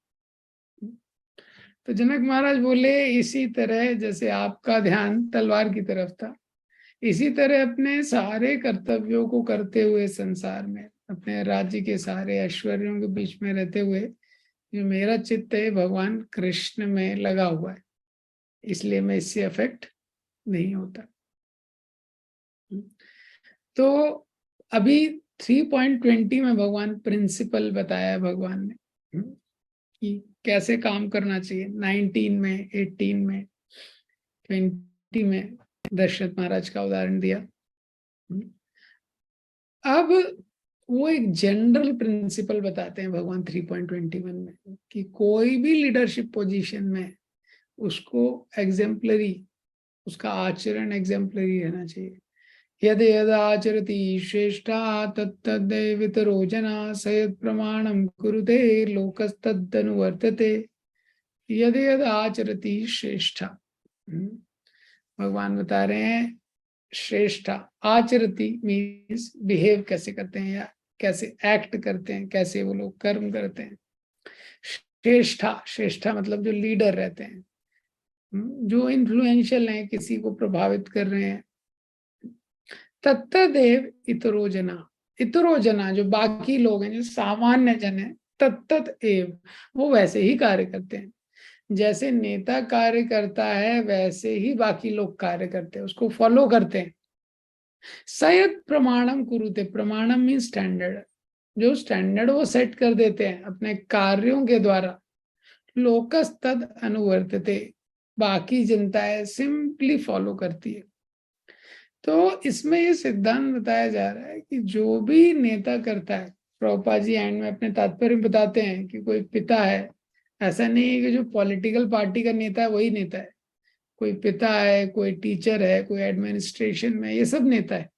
तो जनक महाराज बोले इसी तरह जैसे आपका ध्यान तलवार की तरफ था, इसी तरह अपने सारे कर्तव्यों को करते हुए संसार में अपने राज्य के सारे ऐश्वर्यों के बीच में रहते हुए जो मेरा चित्त है भगवान कृष्ण में लगा हुआ है, इसलिए मैं इससे अफेक्ट नहीं होता। तो अभी 3.20 में भगवान प्रिंसिपल बताया भगवान ने कि कैसे काम करना चाहिए। 19 में, 18 में, 20 में दशरथ महाराज का उदाहरण दिया। अब वो एक जनरल प्रिंसिपल बताते हैं भगवान 3.21 में कि कोई भी लीडरशिप पोजीशन में उसको एग्जेम्पलरी, उसका आचरण एग्जेम्पलरी रहना चाहिए। यद यद आचरति श्रेष्ठा तत्तद्वितरो जना स यत् प्रमाणं कुरुते लोकस्तदनुवर्तते। यद यद आचरति श्रेष्ठा, भगवान बता रहे हैं श्रेष्ठा, आचरति मीन्स बिहेव कैसे करते हैं या कैसे एक्ट करते हैं, कैसे वो लोग कर्म करते हैं। श्रेष्ठा, श्रेष्ठा मतलब जो लीडर रहते हैं, जो इन्फ्लुएंशियल हैं, किसी को प्रभावित कर रहे हैं। तत्तदेव इतरो जना, इतरो जना जो बाकी लोग हैं, जो सामान्य जन है, तत्त एव वो वैसे ही कार्य करते हैं। जैसे नेता कार्य करता है वैसे ही बाकी लोग कार्य करते हैं, उसको फॉलो करते हैं। सयद प्रमाणम कुरुते, प्रमाणम मीन स्टैंडर्ड, जो स्टैंडर्ड वो सेट कर देते हैं अपने कार्यों के द्वारा। लोकस तद अनुवर्तते, बाकी जनताएं सिंपली फॉलो करती है। तो इसमें ये सिद्धांत बताया जा रहा है कि जो भी नेता करता है, प्रभुपाद जी एंड में अपने तात्पर्य में बताते हैं कि कोई पिता है, ऐसा नहीं है कि जो पॉलिटिकल पार्टी का नेता है वही नेता है। कोई पिता है, कोई टीचर है, कोई एडमिनिस्ट्रेशन में, ये सब नेता है।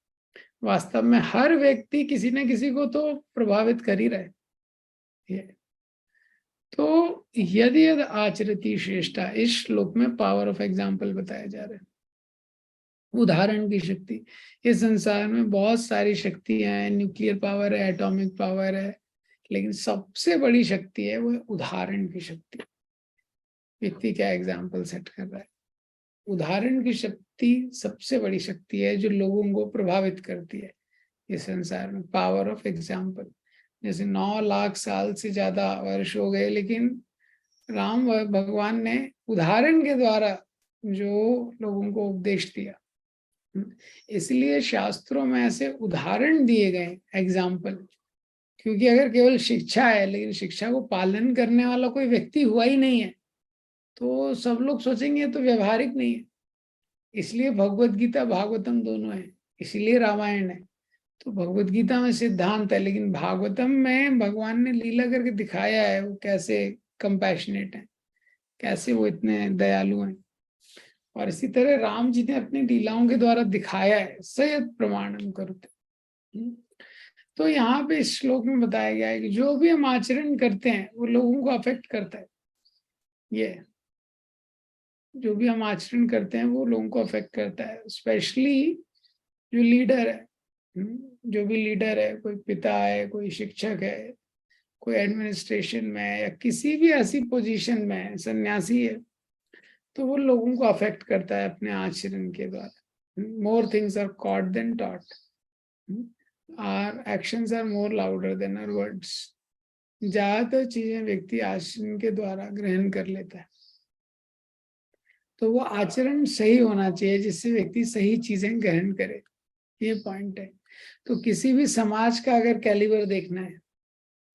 वास्तव में हर व्यक्ति किसी न किसी को तो प्रभावित कर ही रहा है। तो यदि यद आचरति श्रेष्ठा, इस श्लोक में पावर ऑफ एग्जाम्पल बताया जा रहा है, उदाहरण की शक्ति। इस संसार में बहुत सारी शक्तियां हैं, न्यूक्लियर पावर है, एटॉमिक पावर है, लेकिन सबसे बड़ी शक्ति है वो उदाहरण की शक्ति। व्यक्ति क्या एग्जाम्पल सेट कर रहा है, उदाहरण की शक्ति सबसे बड़ी शक्ति है जो लोगों को प्रभावित करती है इस संसार में। पावर ऑफ एग्जाम्पल, जैसे 9 लाख साल से ज्यादा वर्ष हो गए, लेकिन राम भगवान ने उदाहरण के द्वारा जो लोगों को उपदेश दिया, इसलिए शास्त्रों में ऐसे उदाहरण दिए गए, एग्जाम्पल। क्योंकि अगर केवल शिक्षा है लेकिन शिक्षा को पालन करने वाला कोई व्यक्ति हुआ ही नहीं है, तो सब लोग सोचेंगे तो व्यवहारिक नहीं है। इसलिए भगवत गीता भागवतम दोनों है, इसलिए रामायण है। तो भगवत गीता में सिद्धांत है, लेकिन भागवतम में भगवान ने लीला करके दिखाया है वो कैसे कंपैशनेट है, कैसे वो इतने दयालु हैं। और इसी तरह राम जी ने अपनी लीलाओं के द्वारा दिखाया है, सयद प्रमाणम करते। तो यहाँ पे इस श्लोक में बताया गया है कि जो भी हम आचरण करते हैं वो लोगों को अफेक्ट करता है। ये जो भी हम आचरण करते हैं वो लोगों को अफेक्ट करता है, स्पेशली जो लीडर है। जो भी लीडर है, कोई पिता है, कोई शिक्षक है, कोई एडमिनिस्ट्रेशन में है, या किसी भी ऐसी पोजीशन में है, सन्यासी है, तो वो लोगों को अफेक्ट करता है अपने आचरण के द्वारा। More things are caught than taught, our actions are more louder than our words. ज्यादातर चीजें व्यक्ति आचरण के द्वारा ग्रहण कर लेता है। तो वो आचरण सही होना चाहिए जिससे व्यक्ति सही चीजें ग्रहण करे, ये पॉइंट है। तो किसी भी समाज का अगर कैलिबर देखना है,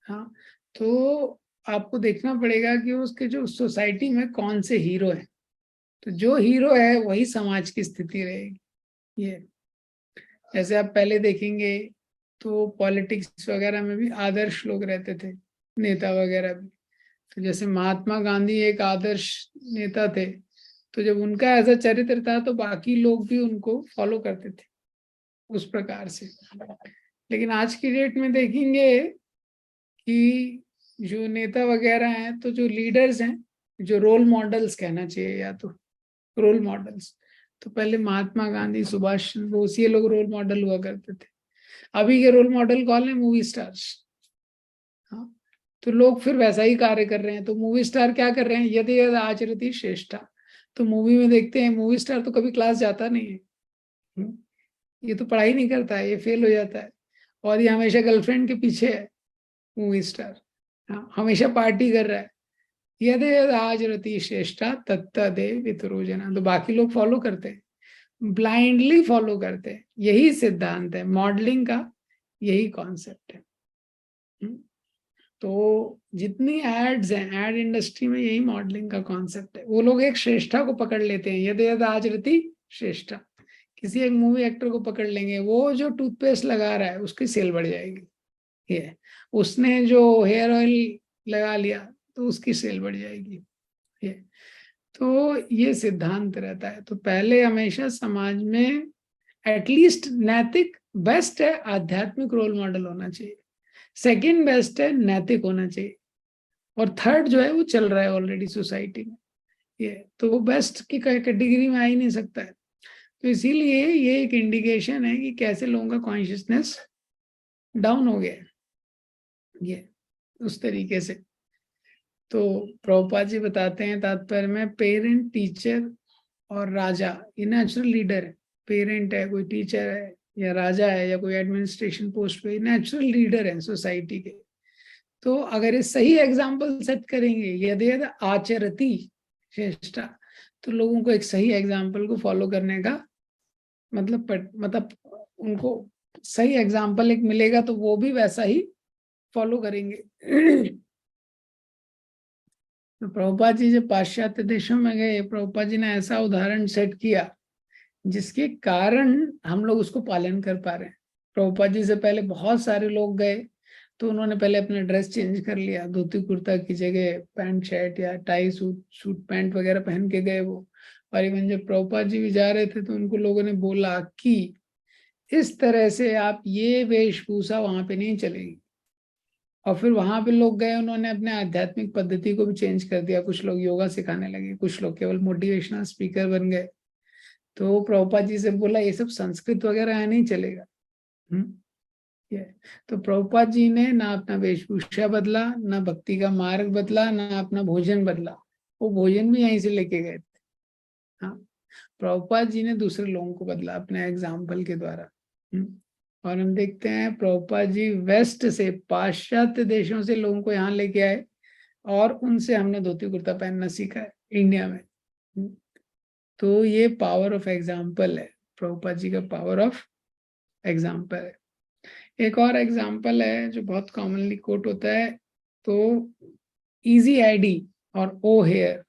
हाँ, तो आपको देखना पड़ेगा कि उसके जो सोसाइटी में कौन से हीरो है। तो जो हीरो है वही समाज की स्थिति रहेगी। ये जैसे आप पहले देखेंगे तो पॉलिटिक्स वगैरह में भी आदर्श लोग रहते थे, नेता वगैरह भी। तो जैसे महात्मा गांधी एक आदर्श नेता थे, तो जब उनका ऐसा चरित्र था तो बाकी लोग भी उनको फॉलो करते थे उस प्रकार से। लेकिन आज की डेट में देखेंगे कि जो नेता वगैरह हैं, तो जो लीडर्स हैं, जो रोल मॉडल्स कहना चाहिए, या तो रोल मॉडल्स, तो पहले महात्मा गांधी, सुभाष चंद्र बोस, ये लोग रोल मॉडल हुआ करते थे। अभी के रोल मॉडल कौन है? Movie stars. तो लोग फिर वैसा ही कार्य कर रहे हैं। तो मूवी स्टार क्या कर रहे हैं, यदि यद आचरति श्रेष्ठा। तो मूवी में देखते हैं मूवी स्टार तो कभी क्लास जाता नहीं है। ये तो पढ़ाई नहीं करता है, ये फेल हो जाता है, और ये हमेशा गर्लफ्रेंड के पीछे है मूवी स्टार। हाँ, हमेशा पार्टी कर रहा है। यदि यद आचरति श्रेष्ठा तत्तदे वितरो जना। तो बाकी लोग फॉलो करते हैं, ब्लाइंडली फॉलो करते हैं। यही सिद्धांत है मॉडलिंग का, यही कॉन्सेप्ट है। तो जितनी एड्स हैं, एड इंडस्ट्री में यही मॉडलिंग का कॉन्सेप्ट है। वो लोग एक श्रेष्ठा को पकड़ लेते हैं, यदि यद आचरति श्रेष्ठा। किसी एक मूवी एक्टर को पकड़ लेंगे, वो जो टूथपेस्ट लगा रहा है उसकी सेल बढ़ जाएगी, ये उसने जो हेयर ऑयल लगा लिया तो उसकी सेल बढ़ जाएगी, ये। तो ये सिद्धांत रहता है। तो पहले हमेशा समाज में एटलीस्ट नैतिक बेस्ट है, आध्यात्मिक रोल मॉडल होना चाहिए। सेकंड बेस्ट है नैतिक होना चाहिए, और थर्ड जो है वो चल रहा है ऑलरेडी सोसाइटी में, ये। तो वो बेस्ट की कैटेगरी में आ ही नहीं सकता है। तो इसीलिए ये एक इंडिकेशन है कि कैसे लोगों का कॉन्शियसनेस डाउन हो गया है, ये उस तरीके से। तो प्रभुपाद जी बताते हैं तात्पर्य में, पेरेंट, टीचर और राजा ये नेचुरल लीडर है। पेरेंट है, कोई टीचर है, या राजा है, या कोई एडमिनिस्ट्रेशन पोस्ट पे, नेचुरल लीडर है सोसाइटी के। तो अगर ये सही एग्जाम्पल सेट करेंगे, यदि यदि आचरति श्रेष्ठा, तो लोगों को एक सही एग्जाम्पल को फॉलो करने का मतलब उनको सही एग्जाम्पल एक मिलेगा तो वो भी वैसा ही फॉलो करेंगे। तो प्रभुपाद जी जब पाश्चात्य देशों में गए, प्रभुपाद जी ने ऐसा उदाहरण सेट किया जिसके कारण हम लोग उसको पालन कर पा रहे हैं। प्रभुपाद जी से पहले बहुत सारे लोग गए, तो उन्होंने पहले अपना ड्रेस चेंज कर लिया, धोती कुर्ता की जगह पैंट शर्ट या टाई सूट सूट पैंट वगैरह पहन के गए वो। और इवन जब प्रभुपाद जी भी जा रहे थे तो उनको लोगों ने बोला कि इस तरह से आप ये वेशभूषा वहां पे नहीं चलेगी। और फिर वहां पे लोग गए, उन्होंने अपने आध्यात्मिक पद्धति को भी चेंज कर दिया। कुछ लोग योगा सिखाने लगे, कुछ लोग केवल मोटिवेशनल स्पीकर बन गए। तो प्रभुपाद जी से बोला ये सब संस्कृत वगैरह यहाँ नहीं चलेगा। ये तो प्रभुपाद जी ने ना अपना वेशभूषा बदला, ना भक्ति का मार्ग बदला, ना अपना भोजन बदला। वो भोजन भी यहीं से लेके गए थे। हाँ, प्रभुपाद जी ने दूसरे लोगों को बदला अपने एग्जाम्पल के द्वारा। और हम देखते हैं प्रभुपाद जी वेस्ट से, पाश्चात्य देशों से लोगों को यहाँ लेके आए, और उनसे हमने धोती कुर्ता पहनना सीखा है इंडिया में। तो ये पावर ऑफ एग्जाम्पल है, प्रभुपाद जी का पावर ऑफ एग्जाम्पल है। एक और एग्जाम्पल है जो बहुत कॉमनली कोट होता है, तो इजी आईडी और ओ हेयर।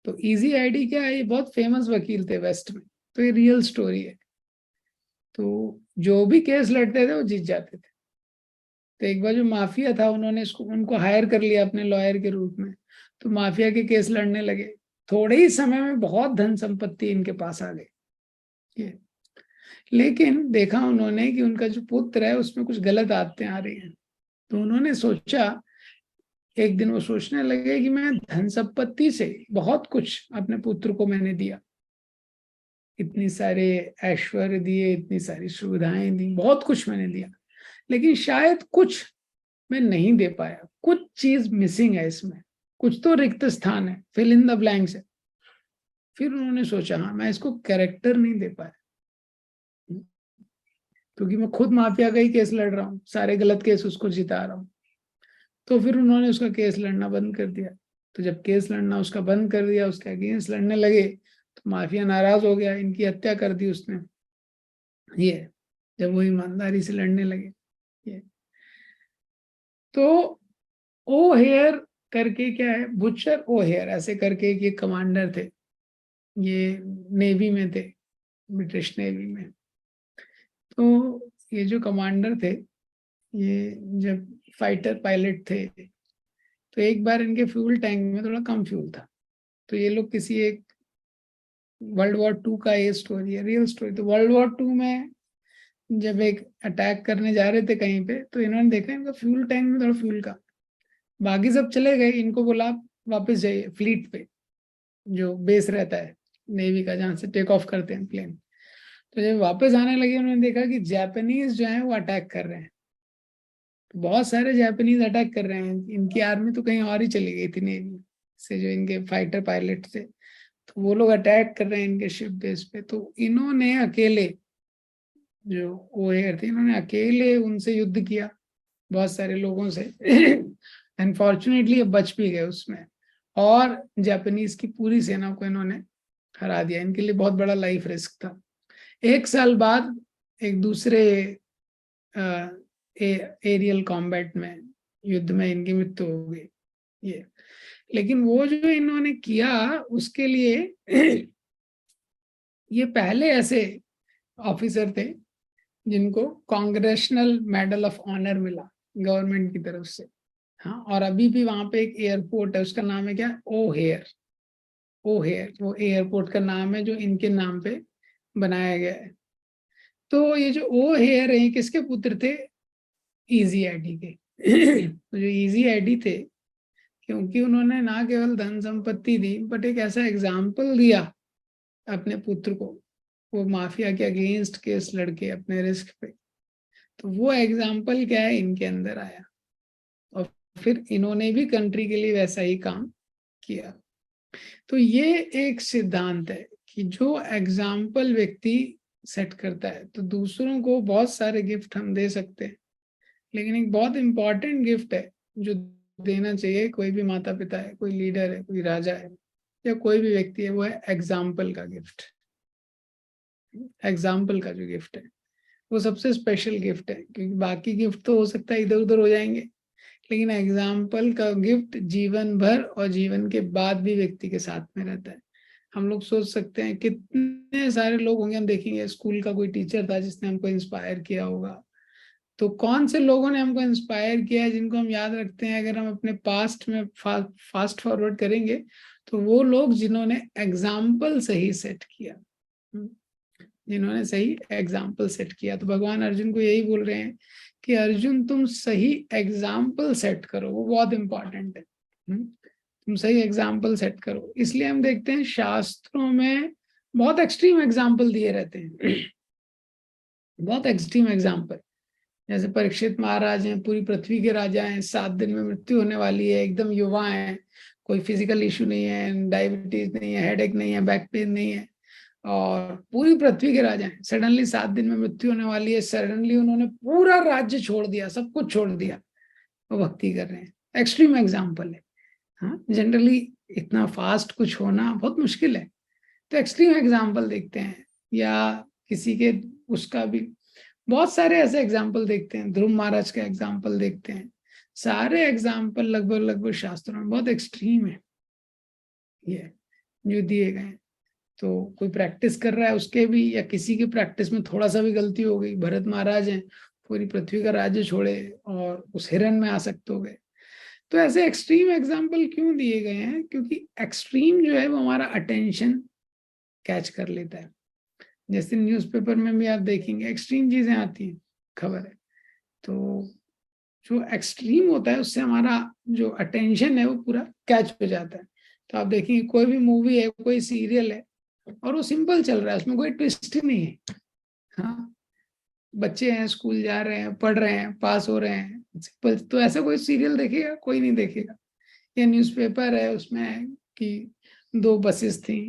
तो इजी आईडी क्या है, ये बहुत फेमस वकील थे वेस्ट में, तो ये रियल स्टोरी है। तो जो भी केस लड़ते थे वो जीत जाते थे। तो एक बार जो माफिया था, उन्होंने उनको हायर कर लिया अपने लॉयर के रूप में। तो माफिया के केस लड़ने लगे, थोड़े ही समय में बहुत धन संपत्ति इनके पास आ गई। लेकिन देखा उन्होंने कि उनका जो पुत्र है उसमें कुछ गलत आदतें आ रही हैं। तो उन्होंने सोचा, एक दिन वो सोचने लगे कि मैं धन संपत्ति से बहुत कुछ अपने पुत्र को मैंने दिया, इतनी सारे ऐश्वर्य दिए, इतनी सारी सुविधाएं दी, बहुत कुछ मैंने दिया, लेकिन शायद कुछ मैं नहीं दे पाया, कुछ चीज मिसिंग है इसमें, कुछ तो रिक्त स्थान है, फिल इन द ब्लैंक्स है। फिर उन्होंने सोचा, हाँ मैं इसको कैरेक्टर नहीं दे पाया, क्योंकि मैं खुद माफिया का ही केस लड़ रहा हूँ, सारे गलत केस उसको जिता रहा हूँ। तो फिर उन्होंने उसका केस लड़ना बंद कर दिया। तो जब केस लड़ना उसका बंद कर दिया, उसके अगेंस्ट लड़ने लगे, तो माफिया नाराज हो गया, इनकी हत्या कर दी उसने, ये जब वो ईमानदारी से लड़ने लगे। ये तो ओ हेयर करके क्या है, बुचर ओ हेयर ऐसे करके एक ये कमांडर थे, ये नेवी में थे, ब्रिटिश नेवी में। तो ये जो कमांडर थे, ये जब फाइटर पायलट थे, तो एक बार इनके फ्यूल टैंक में थोड़ा कम फ्यूल था। तो ये लोग किसी एक वर्ल्ड वॉर 2 का ये स्टोरी है, रियल स्टोरी। तो वर्ल्ड वॉर 2 में जब एक अटैक करने जा रहे थे कहीं पे, तो इन्होंने देखा इनका फ्यूल टैंक में थोड़ा फ्यूल का, बाकी सब चले गए, इनको बोला आप वापस जाइए फ्लीट पे, जो बेस रहता है नेवी का, जहाँ से टेक ऑफ करते हैं प्लेन। तो जब वापस आने लगे, उन्होंने देखा कि जापानीज जो है वो अटैक कर रहे हैं। तो बहुत सारे जापानीज अटैक कर रहे हैं, इनकी आर्मी तो कहीं और ही चली गई थी, नेवी से जो इनके फाइटर पायलट थे, तो वो लोग अटैक कर रहे हैं इनके शिप बेस पे। तो इन्होंने अकेले, जो ओएयर थे, इन्होंने अकेले उनसे युद्ध किया बहुत सारे लोगों से। अनफॉर्चुनेटली ये बच भी गए उसमें, और जापानीज की पूरी सेना को इन्होंने हरा दिया। इनके लिए बहुत बड़ा लाइफ रिस्क था। 1 साल बाद एक दूसरे एरियल कॉम्बैट में, युद्ध में इनकी मृत्यु हो गई। ये लेकिन वो जो इन्होंने किया उसके लिए ये पहले ऐसे ऑफिसर थे जिनको कांग्रेशनल मेडल ऑफ ऑनर मिला गवर्नमेंट की तरफ से। हाँ, और अभी भी वहां पे एक एयरपोर्ट है, उसका नाम है क्या, ओहेयर। ओहेयर वो एयरपोर्ट का नाम है जो इनके नाम पे बनाया गया है। तो ये जो ओहेयर है, किसके पुत्र थे, इजी एडी के। तो जो इजी एडी थे, क्योंकि उन्होंने ना केवल धन संपत्ति दी बट एक ऐसा एग्जाम्पल दिया अपने पुत्र को, वो माफिया के अगेंस्ट केस लड़के अपने रिस्क पे, तो वो एग्जाम्पल क्या है, इनके अंदर आया, और फिर इन्होंने भी कंट्री के लिए वैसा ही काम किया। तो ये एक सिद्धांत है कि जो एग्जाम्पल व्यक्ति सेट करता है, तो दूसरों को बहुत सारे गिफ्ट हम दे सकते हैं, लेकिन एक बहुत इंपॉर्टेंट गिफ्ट है जो देना चाहिए कोई भी माता पिता है, कोई लीडर है, कोई राजा है, या कोई भी व्यक्ति है, वो है एग्जाम्पल का गिफ्ट। एग्जाम्पल का जो गिफ्ट है वो सबसे स्पेशल गिफ्ट है, क्योंकि बाकी गिफ्ट तो हो सकता है इधर उधर हो जाएंगे, लेकिन एग्जाम्पल का गिफ्ट जीवन भर और जीवन के बाद भी व्यक्ति के साथ में रहता है। हम लोग सोच सकते हैं कितने सारे लोग होंगे, हम देखेंगे स्कूल का कोई टीचर था जिसने हमको इंस्पायर किया होगा, तो कौन से लोगों ने हमको इंस्पायर किया है जिनको हम याद रखते हैं। अगर हम अपने पास्ट में फास्ट फॉरवर्ड करेंगे, तो वो लोग जिन्होंने एग्जाम्पल सही सेट किया, जिन्होंने सही एग्जाम्पल सेट किया। तो भगवान अर्जुन को यही बोल रहे हैं कि अर्जुन तुम सही एग्जाम्पल सेट करो, वो बहुत इंपॉर्टेंट है। तुम सही एग्जाम्पल सेट करो। इसलिए हम देखते हैं शास्त्रों में बहुत एक्सट्रीम एग्जाम्पल दिए रहते हैं, बहुत एक्सट्रीम एग्जाम्पल। जैसे परीक्षित महाराज हैं, पूरी पृथ्वी के राजा हैं, 7 दिन में मृत्यु होने वाली है, एकदम युवा हैं, कोई फिजिकल इशू नहीं है, डायबिटीज नहीं है, हेडेक नहीं है, बैक पेन नहीं है, और पूरी पृथ्वी के राजा हैं। सडनली 7 दिन में मृत्यु होने वाली है, सडनली उन्होंने पूरा राज्य छोड़ दिया, सब कुछ छोड़ दिया, वो भक्ति कर रहे हैं। एक्सट्रीम एग्जाम्पल है। हाँ, जनरली इतना फास्ट कुछ होना बहुत मुश्किल है, तो एक्सट्रीम एग्जाम्पल देखते हैं। या किसी के, उसका भी बहुत सारे ऐसे एग्जाम्पल देखते हैं, ध्रुव महाराज का एग्जाम्पल देखते हैं। सारे एग्जाम्पल लगभग लगभग शास्त्रों में बहुत एक्सट्रीम है ये जो दिए गए हैं। तो कोई प्रैक्टिस कर रहा है उसके भी, या किसी की प्रैक्टिस में थोड़ा सा भी गलती हो गई, भरत महाराज हैं, पूरी पृथ्वी का राज्य छोड़े और उस हिरण में आसक्त हो गए। तो ऐसे एक्सट्रीम एग्जाम्पल क्यों दिए गए हैं, क्योंकि एक्सट्रीम जो है वो हमारा अटेंशन कैच कर लेता है। जैसे न्यूज़पेपर में भी आप देखेंगे एक्सट्रीम चीजें आती हैं, खबर है, तो जो एक्सट्रीम होता है उससे हमारा जो अटेंशन है वो पूरा कैच हो जाता है। तो आप देखेंगे कोई भी मूवी है, कोई सीरियल है, और वो सिंपल चल रहा है, उसमें कोई ट्विस्ट ही नहीं है। हाँ, बच्चे हैं, स्कूल जा रहे हैं, पढ़ रहे हैं, पास हो रहे हैं, सिंपल। तो ऐसा कोई सीरियल देखेगा, कोई नहीं देखेगा। या न्यूज़पेपर है, उसमें कि 2 बसेस थी,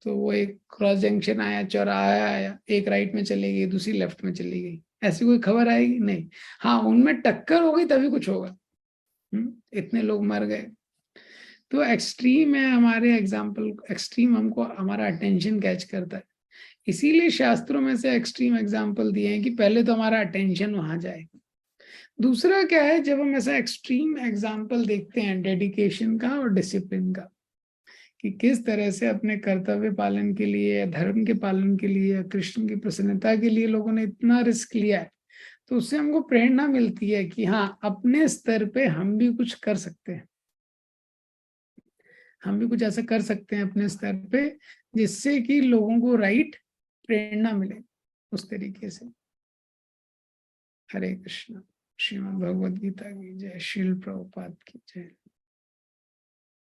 तो वो एक क्रॉस जंक्शन आया, चौराहा आया, एक राइट में चली गई, दूसरी लेफ्ट में चली गई, ऐसी कोई खबर आएगी नहीं। हाँ, उनमें टक्कर हो गई तभी कुछ होगा, इतने लोग मर गए। तो एक्सट्रीम है हमारे एग्जाम्पल, एक्सट्रीम हमको हमारा अटेंशन कैच करता है। इसीलिए शास्त्रों में से एक्सट्रीम एग्जाम्पल दिए हैं कि पहले तो हमारा अटेंशन वहां जाए। दूसरा क्या है, जब हम ऐसा एक्सट्रीम एग्जाम्पल देखते हैं डेडिकेशन का और डिसिप्लिन का, कि किस तरह से अपने कर्तव्य पालन के लिए या धर्म के पालन के लिए या कृष्ण की प्रसन्नता के लिए लोगों ने इतना रिस्क लिया है, तो उससे हमको प्रेरणा मिलती है कि हाँ, अपने स्तर पे हम भी कुछ कर सकते हैं, हम भी कुछ ऐसा कर सकते हैं अपने स्तर पे, जिससे कि लोगों को राइट प्रेरणा मिले उस तरीके से। हरे कृष्ण। श्रीमद् भगवद गीता की जय। श्रील प्रभुपाद की जय।